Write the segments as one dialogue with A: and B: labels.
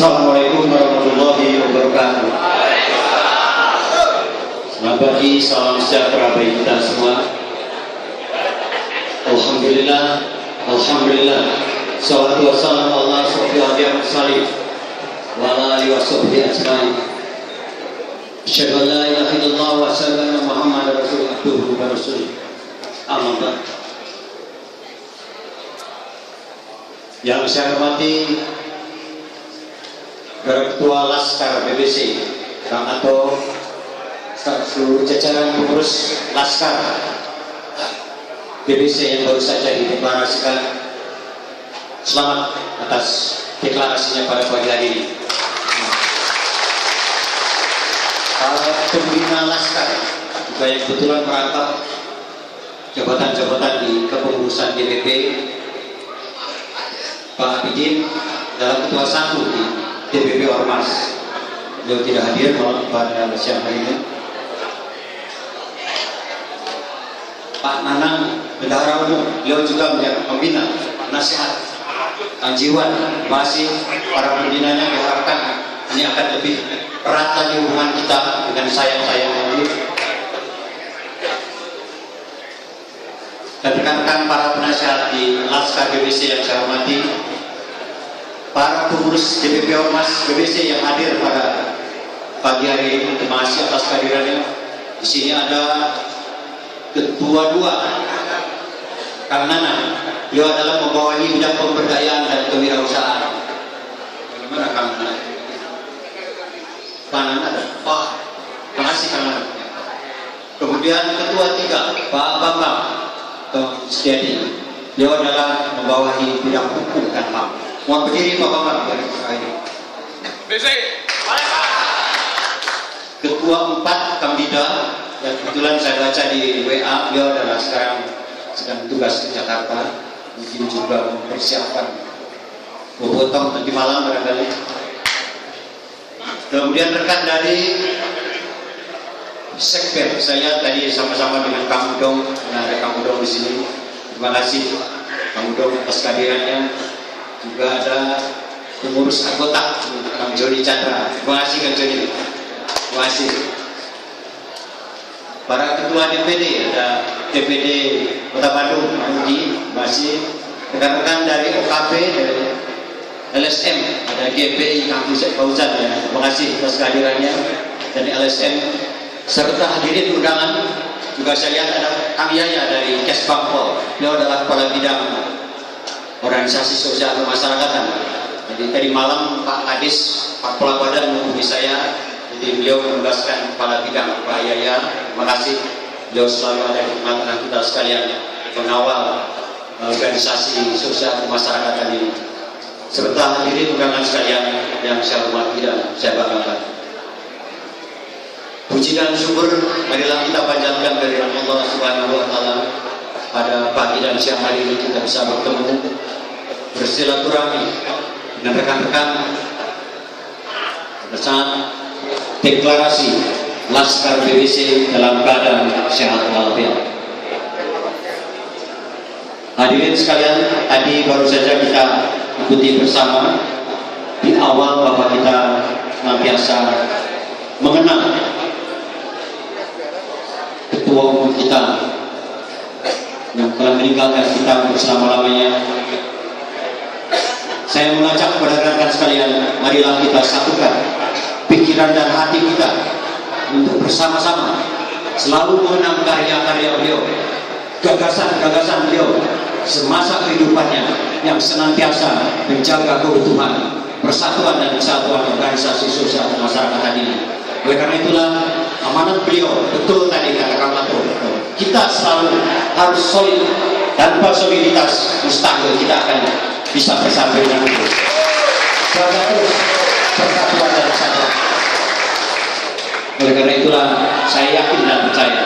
A: Assalamualaikum warahmatullahi wabarakatuh. Selamat pagi, salam sejahtera bagi kita semua. Alhamdulillah, Alhamdulillah. Salatu wassalamu ala asyrofil mursalin wa ala alihi washabbihi ajmain. Asyhadu an la ilaha illallah wa asyhadu anna Muhammadar rasulullah wa rasuluh. Amma ba'd. Yang saya hormati Ketua Laskar BBC atau seluruh jajaran pengurus Laskar BBC yang baru saja dideklarasikan, selamat atas deklarasinya pada pagi hari ini. Para pembina Laskar juga yang kebetulan merangkap jabatan-jabatan di kepengurusan DPP, Pak Abidin adalah ketua satu di DPP Ormas. Beliau tidak hadir pada siang hari ini. Pak Nanang Bendahara Umum, beliau juga menjadi pembina nasihat Anjiwan. Masih para pembinanya diharapkan ini akan lebih erat lagi hubungan kita dengan sayang-sayang ini. Dan rekan-rekan para penasihat di Laskar BBC yang saya hormati, para pengurus DPP Ormas BBC yang hadir pada pagi hari ini, terima kasih atas kehadirannya. Di sini ada Ketua 2 Kang Nana, beliau adalah membawahi bidang pemberdayaan dan kewirausahaan. Bagaimana Kang Nana? Pak Nana ada? Oh, terima kasih Kang Nana. Kemudian Ketua 3 Pak Bambang Setiadi, beliau adalah membawahi bidang hukum dan HAM. Mohon berdiri Pak Bambang dari ini. Ketua 4 Kang Dida, yang kebetulan saya baca di WA, beliau adalah sekarang sedang tugas ke Jakarta, mungkin juga mempersiapkan bobotong nanti malam barangkali. Kemudian rekan dari Sekber, saya tadi sama-sama dengan Kang Udong, ada Kang Udong di sini. Terima kasih Kang Udong atas kehadirannya. Juga ada pengurus anggota Kang Joni Chandra. Terima kasih Kang Joni. Terima kasih. Para ketua DPD, ada DPD Kota Bandung, Mudi. Terima kasih. Rekan-rekan dari OKP, dari LSM, ada GPI Kang Fauzan. Ya. Terima kasih atas kehadirannya dari LSM. Serta hadirin undangan, juga saya lihat ada Kang Yaya dari Kesbangpol. Beliau adalah kepala bidang organisasi sosial kemasyarakatan. Jadi tadi malam Pak Kadis, Pak Kepala Badan menghubungi saya, jadi beliau menugaskan kepala bidang Pak Yaya. Terima kasih, beliau selalu ada di tengah-tengah kita sekalian mengawal organisasi sosial kemasyarakatan ini. Serta hadirin undangan sekalian yang saya hormati dan saya banggakan. Puji dan syukur marilah kita panjatkan dari Allah Subhanahu wa taala. Pada pagi dan siang hari ini kita bisa bertemu, bersilaturahmi dengan rekan-rekan bersama deklarasi Laskar BBC dalam keadaan sehat walafiat. Hadirin sekalian, tadi baru saja kita ikuti bersama di awal bahwa kita senantiasa mengenang Ketua Umum kita yang telah meninggalkan kita untuk selama-lamanya. Saya mengajak kepada rekan-rekan sekalian, marilah kita satukan pikiran dan hati kita untuk bersama-sama selalu mengenang karya-karya beliau, gagasan-gagasan beliau semasa kehidupannya yang senantiasa menjaga keutuhan, persatuan dan kesatuan organisasi sosial kemasyarakatan ini. Oleh karena itulah amanat beliau, betul tadi kata Kang Lato, kita selalu harus solid. Tanpa soliditas mustahil kita akan bisa bersatu dengan itu. Jaga terus persatuan dan kesatuan. Oleh karena itulah saya yakin dan percaya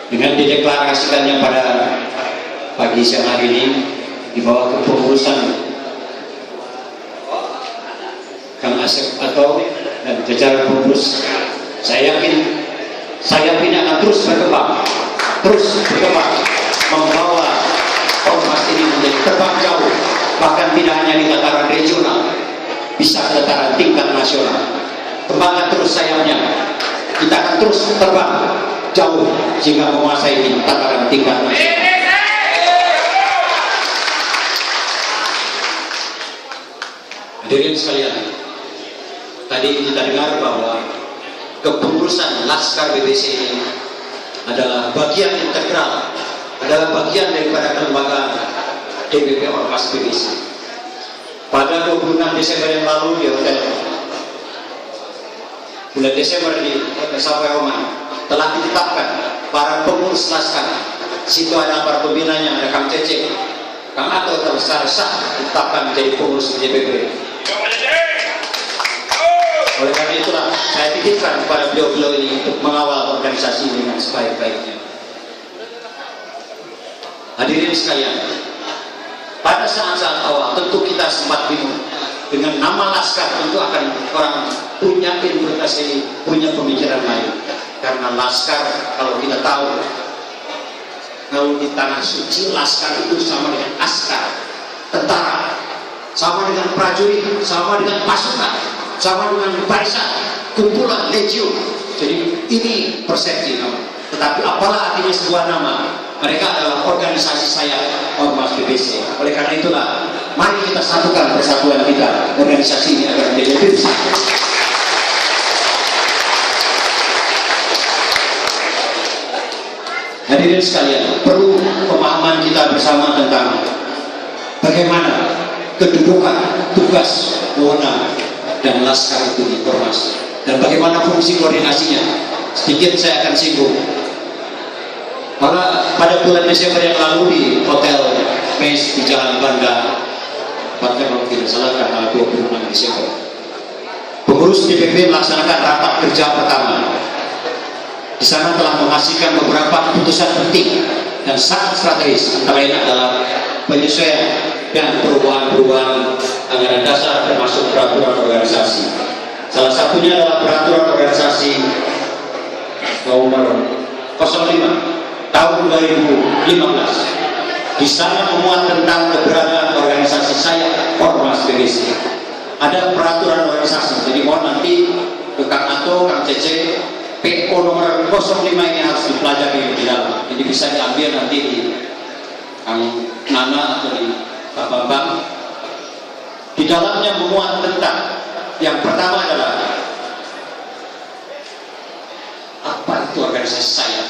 A: dengan dideklarasikannya pada pagi siang hari ini di bawah kepengurusan Kang Asep atau dan jajaran pengurus, saya yakin akan terus berkembang, membawa ormas ini menjadi terbang jauh, bahkan tidak hanya di tataran regional, bisa tataran tingkat nasional. Kembangkan terus sayapnya, kita akan terus terbang jauh sehingga menguasai tataran tingkat nasional. Hadirin sekalian, tadi kita dengar bahwa kepengurusan Laskar BBC ini adalah bagian integral, adalah bagian daripada kelembagaan DPP Ormas BBC. Pada 26 Desember yang lalu di Hotel bulan Desember di Sawai Oman telah ditetapkan para pengurus Laskar. Situ ada para pembinanya, ada Kang Cece, Kang Ato secara sah ditetapkan menjadi pengurus DPP. Oleh karena itulah saya titipkan kepada beliau-beliau ini untuk mengawal organisasi dengan sebaik-baiknya. Hadirin sekalian, pada saat-saat awal tentu kita sempat bingung dengan nama Laskar. Tentu akan orang punya interpretasi, punya pemikiran lain. Karena Laskar, kalau kita tahu, kalau di tanah suci Laskar itu sama dengan askar, tentara, sama dengan prajurit, sama dengan pasukan, sama dengan barisan, kumpulan, legion. Jadi ini persepsi nama. Tetapi apalah artinya sebuah nama? Mereka adalah organisasi saya, Ormas BBC. Oleh karena itulah, mari kita satukan persatuan kita, organisasi ini agar menjadi lebih besar. Hadirin sekalian, perlu pemahaman kita bersama tentang bagaimana kedudukan, tugas, wewenang dan Laskar itu di Ormas, dan bagaimana fungsi koordinasinya. Sedikit saya akan singgung. Pada bulan Desember yang lalu di Hotel Mes di Jalan Banda, tepatnya kalau tidak salah tanggal 26 Desember, pengurus DPP melaksanakan rapat kerja pertama. Di sana telah menghasilkan beberapa keputusan penting dan sangat strategis, antara lain adalah penyesuaian dan perubahan-perubahan anggaran dasar termasuk peraturan organisasi. Salah satunya adalah peraturan organisasi nomor 05 tahun 2015. Di sana memuat tentang keberadaan organisasi saya, Ormas BBC. Ada peraturan organisasi, jadi mohon nanti ke Kang Ato, Kang Cece, PO nomor 05 ini harus dipelajari di dalam. Jadi bisa diambil nanti di Kang Nana atau di Pak Bambang. Di dalamnya memuat tentang yang pertama adalah apa itu organisasi saya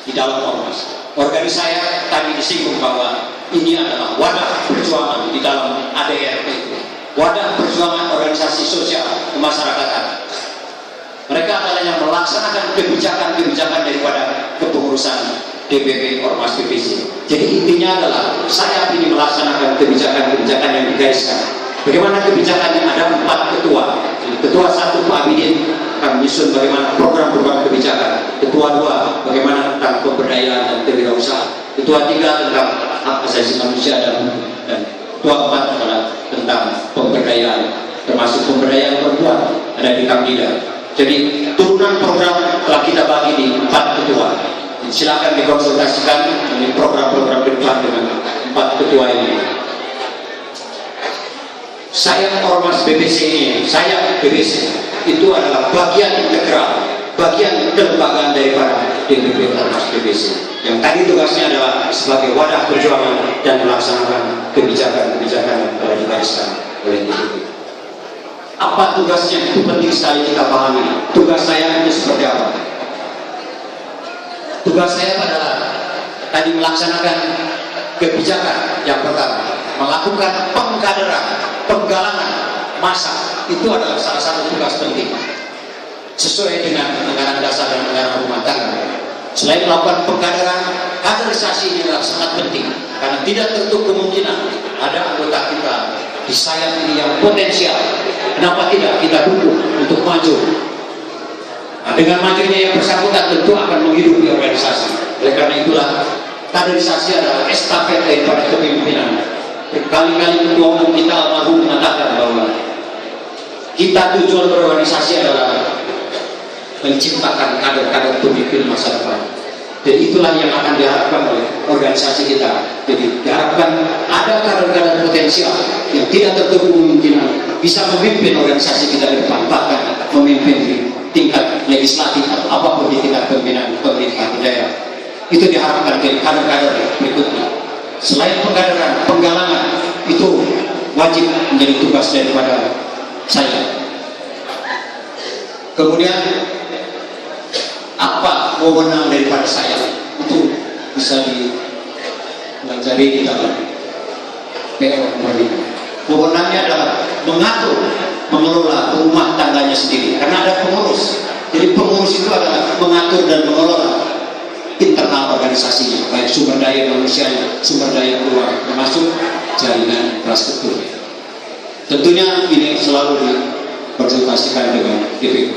A: di dalam Ormas. Organisasi saya tadi disinggung bahwa ini adalah wadah perjuangan di dalam ADRT, wadah perjuangan organisasi sosial kemasyarakatan. Mereka adalah yang melaksanakan kebijakan-kebijakan daripada kepengurusan DPP Ormas BBC. Jadi intinya adalah saya ini melaksanakan kebijakan-kebijakan yang digariskan. Bagaimana kebijakannya? Ada 4 ketua. Ketua 1 Pak Abidin akan menyusun bagaimana program-program kebijakan. Ketua 2 bagaimana tentang pemberdayaan dan kewirausahaan. Ketua 3 tentang hak asasi manusia dan ketua 4 adalah tentang pemberdayaan, termasuk pemberdayaan perempuan ada di Kang Dida. Jadi turunan program telah kita bagi di 4 ketua. Silakan dikonsultasikan dengan program-program ke depan dengan 4 ketua ini. Saya Ormas BBC ini, saya BBC itu adalah bagian integral, bagian kelembagaan daripada DPP Ormas BBC. Yang tadi tugasnya adalah sebagai wadah perjuangan dan melaksanakan kebijakan-kebijakan yang telah digariskan oleh DPP. Apa tugasnya? Itu penting sekali kita pahami. Tugas saya itu seperti apa? Tugas saya adalah tadi melaksanakan kebijakan yang pertama, melakukan pengkaderan, penggalangan massa. Itu adalah salah satu tugas penting sesuai dengan anggaran dasar dan anggaran rumah tangga. Selain melakukan pengkaderan, kaderisasi ini adalah sangat penting karena tidak tertutup kemungkinan ada anggota kita di sayap ini yang potensial. Kenapa tidak kita dukung untuk maju? Nah, dengan majunya yang bersangkutan tentu akan menghidupi organisasi. Oleh karena itulah kaderisasi adalah estafet daripada kepemimpinan. Berkali-kali ketua umum kita almarhum mengatakan bahwa kita tujuan berorganisasi adalah menciptakan kader-kader pemimpin masa depan. Dan itulah yang akan diharapkan oleh organisasi kita. Jadi diharapkan ada kader-kader potensial yang tidak tertutup kemungkinan bisa memimpin organisasi kita ke depan, bahkan memimpin di tingkat legislatif atau apapun di tingkat pembinaan pemerintah di daerah. Itu diharapkan dari kader-kader berikutnya. Selain pengkaderan, penggalangan itu wajib menjadi tugas daripada saya. Kemudian apa wewenang daripada saya itu bisa dipelajari di dalam PO ini. Wewenangnya adalah mengatur, mengelola rumah tangganya sendiri karena ada pengurus. Jadi pengurus itu adalah mengatur dan mengelola internal organisasinya, baik sumber daya manusianya, sumber daya keuangan, termasuk jaringan infrastruktur. Tentunya ini selalu dikonsultasikan dengan DPP.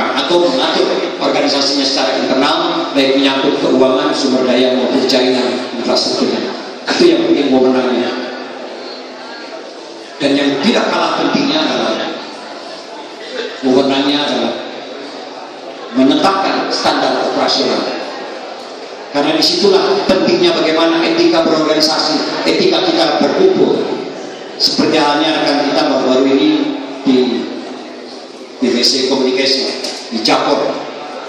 A: Atau mengatur organisasinya secara internal, baik menyangkut keuangan, sumber daya maupun jaringan infrastrukturnya. Itu yang penting wewenangnya. Dan yang tidak kalah pentingnya adalah wewenangnya adalah menetapkan standar operasional. Karena disitulah pentingnya bagaimana etika berorganisasi, etika kita berkumpul. Seperti halnya rekan kita baru-baru ini di BC Communication, di Japor.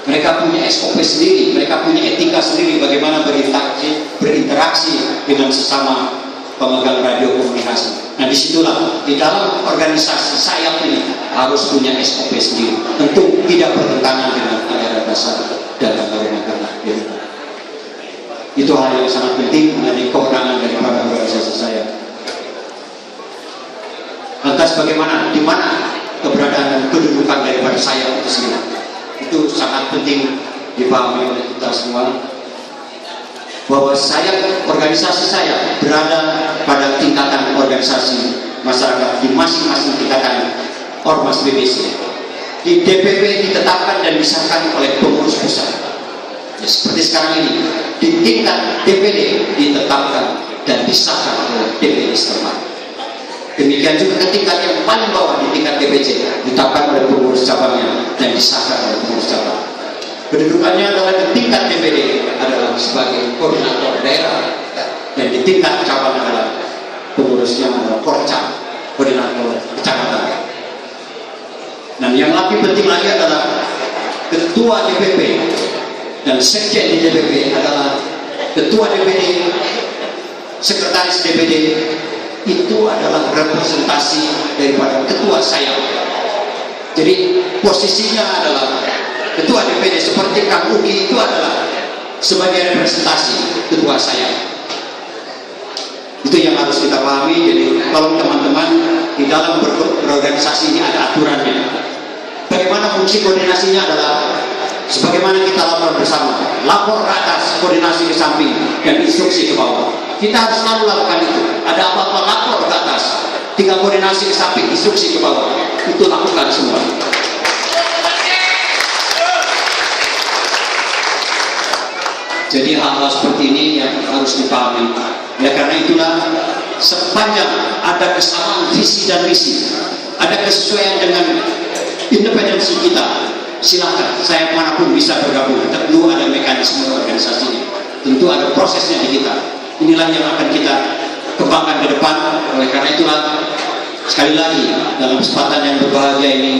A: Mereka punya SOP sendiri, mereka punya etika sendiri bagaimana berinteraksi dengan sesama pemegang radio komunikasi. Nah disitulah di dalam organisasi sayap ini harus punya SOP sendiri. Tentu tidak bertentangan dengan ajaran dasar dan agama. Itu hal yang sangat penting mengenai kewenangan daripada organisasi saya. Lantas bagaimana, di mana keberadaan dan kedudukan daripada saya itu sendiri? Itu sangat penting dipahami oleh kita semua. Bahwa organisasi saya berada pada tingkatan organisasi masyarakat di masing-masing tingkatan ormas BBC. Di DPP ditetapkan dan disahkan oleh pengurus pusat. Ya, seperti sekarang ini di tingkat DPD ditetapkan dan disahkan oleh DPD setempat. Demikian juga ke tingkat yang paling bawah di tingkat DPC ditetapkan oleh pengurus cabangnya dan disahkan oleh pengurus cabang. Kedudukannya adalah di tingkat DPD adalah sebagai koordinator daerah dan di tingkat cabang adalah pengurusnya adalah Korcap, koordinator kecamatan. Dan yang lebih penting lagi adalah ketua DPP dan sekjen di DPP adalah ketua DPD, sekretaris DPD itu adalah representasi daripada ketua saya. Jadi posisinya adalah ketua DPD seperti Kang Ugi itu adalah sebagai representasi ketua saya. Itu yang harus kita pahami. Jadi kalau teman-teman di dalam berorganisasi ini ada aturannya. Bagaimana fungsi koordinasinya adalah sebagaimana kita lapor bersama, lapor ke atas, koordinasi ke samping, dan instruksi ke bawah. Kita harus selalu lakukan itu. Ada apa-apa lapor ke atas, tinggal koordinasi ke samping, instruksi ke bawah. Itu lakukan semua. Jadi hal-hal seperti ini yang harus dipahami. Ya karena itulah sepanjang ada kesamaan visi dan misi, ada kesesuaian dengan independensi kita, silakan saya manapun bisa bergabung. Tentu ada mekanisme organisasinya, tentu ada prosesnya di kita. Inilah yang akan kita kembangkan ke depan. Oleh karena itulah sekali lagi dalam kesempatan yang berbahagia ini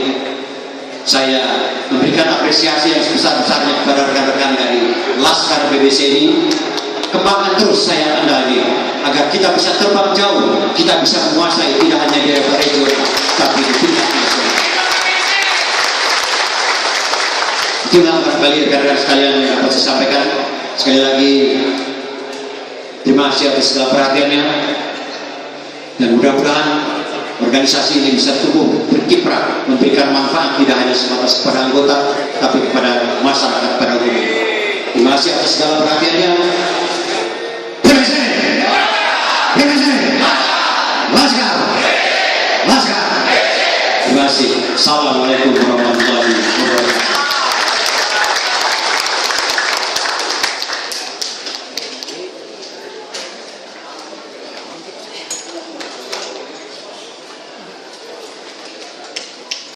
A: saya memberikan apresiasi yang sebesar-besarnya kepada rekan-rekan dari Laskar BBC ini. Kembangkan terus saya andali agar kita bisa terbang jauh, kita bisa menguasai tidak hanya di level regional tapi di tingkat nasional. Itulah kembali rekan-rekan sekalian yang dapat saya sampaikan. Sekali lagi terima kasih atas segala perhatiannya dan mudah-mudahan organisasi ini bisa tumbuh berkiprah, memberikan manfaat tidak hanya sebatas kepada anggota tapi kepada masyarakat pada umumnya. Terima kasih atas segala perhatiannya. Laskar. Terima kasih. Assalamualaikum warahmatullahi wabarakatuh.